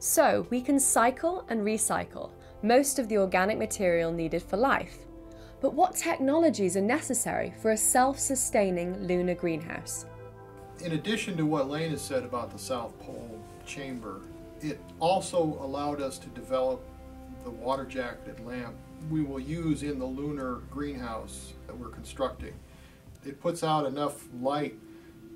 So we can cycle and recycle most of the organic material needed for life. But what technologies are necessary for a self-sustaining lunar greenhouse? In addition to what Lane has said about the South Pole chamber, it also allowed us to develop the water-jacketed lamp we will use in the lunar greenhouse that we're constructing. It puts out enough light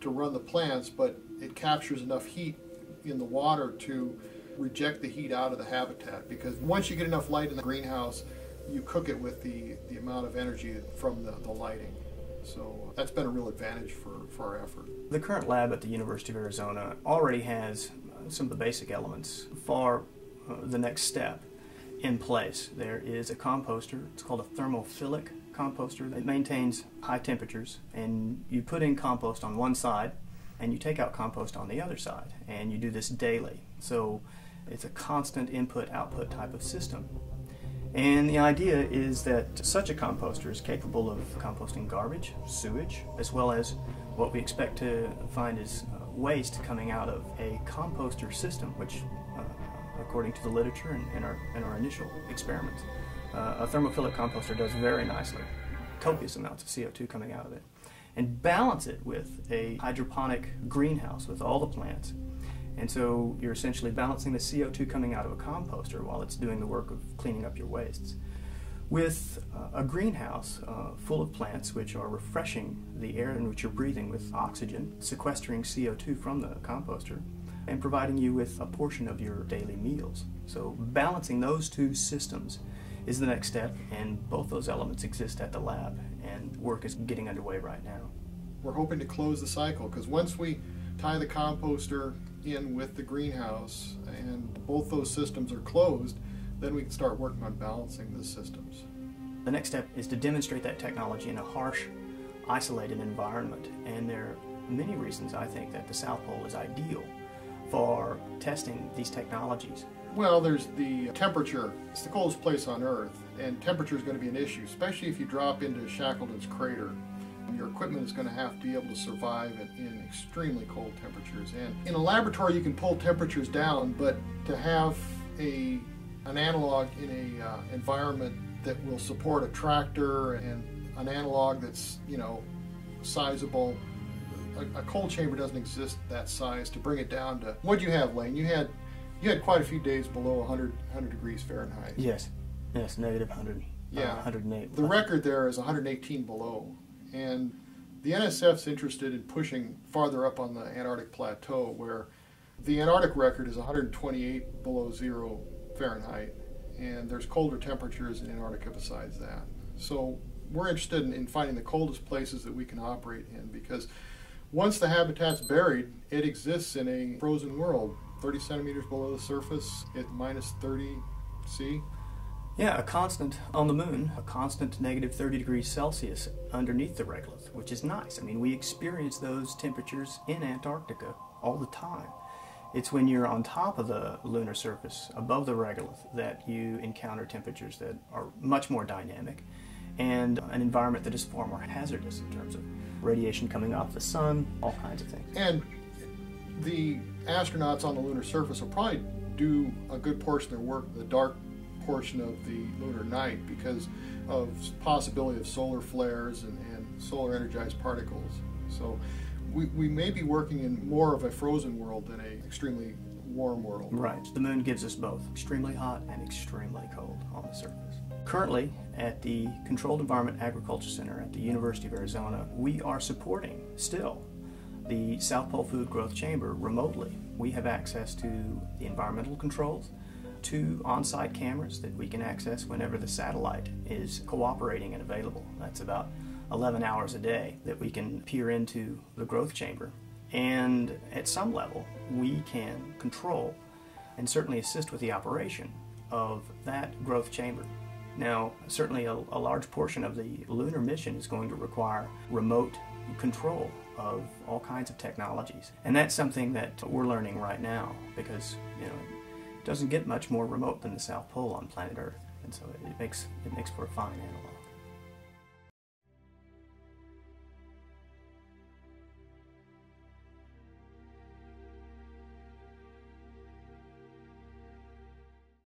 to run the plants, but it captures enough heat in the water to reject the heat out of the habitat, because once you get enough light in the greenhouse, you cook it with the amount of energy from the lighting. So that's been a real advantage for our effort. The current lab at the University of Arizona already has some of the basic elements for the next step in place. There is a composter. It's called a thermophilic composter that maintains high temperatures, and you put in compost on one side and you take out compost on the other side, and you do this daily. So it's a constant input-output type of system. And the idea is that such a composter is capable of composting garbage, sewage, as well as what we expect to find is waste coming out of a composter system, which, according to the literature and our initial experiments, a thermophilic composter does very nicely. Copious amounts of CO2 coming out of it. And balance it with a hydroponic greenhouse with all the plants. And so you're essentially balancing the CO2 coming out of a composter while it's doing the work of cleaning up your wastes, with a greenhouse full of plants which are refreshing the air in which you're breathing with oxygen, sequestering CO2 from the composter, and providing you with a portion of your daily meals. So balancing those two systems is the next step, and both those elements exist at the lab, and work is getting underway right now. We're hoping to close the cycle, because once we tie the composter in with the greenhouse and both those systems are closed, then we can start working on balancing the systems. The next step is to demonstrate that technology in a harsh, isolated environment, and there are many reasons I think that the South Pole is ideal for testing these technologies. Well, there's the temperature. It's the coldest place on Earth, and temperature is going to be an issue, especially if you drop into Shackleton's crater. Your equipment is going to have to be able to survive in extremely cold temperatures. And in a laboratory you can pull temperatures down, but to have an analog in an environment that will support a tractor and an analog that's, you know, sizable, a cold chamber doesn't exist that size to bring it down to. What do you have, Lane? You had quite a few days below 100 degrees Fahrenheit. Yes, negative 100. Yeah, 108. The record there is 118 below. And the NSF's interested in pushing farther up on the Antarctic plateau, where the Antarctic record is 128 below 0 Fahrenheit, and there's colder temperatures in Antarctica besides that. So we're interested in finding the coldest places that we can operate in, because once the habitat's buried, it exists in a frozen world, 30 centimeters below the surface at minus 30 C. Yeah, a constant on the moon, a constant negative 30 degrees Celsius underneath the regolith, which is nice. I mean, we experience those temperatures in Antarctica all the time. It's when you're on top of the lunar surface, above the regolith, that you encounter temperatures that are much more dynamic, and an environment that is far more hazardous in terms of radiation coming off the sun, all kinds of things. And the astronauts on the lunar surface will probably do a good portion of their work in the dark portion of the lunar night because of possibility of solar flares and solar energized particles. So we may be working in more of a frozen world than an extremely warm world. Right. The moon gives us both extremely hot and extremely cold on the surface. Currently, at the Controlled Environment Agriculture Center at the University of Arizona, we are supporting still the South Pole Food Growth Chamber remotely. We have access to the environmental controls, to on-site cameras that we can access whenever the satellite is cooperating and available. That's about 11 hours a day that we can peer into the growth chamber. And at some level, we can control and certainly assist with the operation of that growth chamber. Now, certainly a large portion of the lunar mission is going to require remote control of all kinds of technologies. And that's something that we're learning right now, because, you know, it doesn't get much more remote than the South Pole on planet Earth. And so it makes for a fine analog.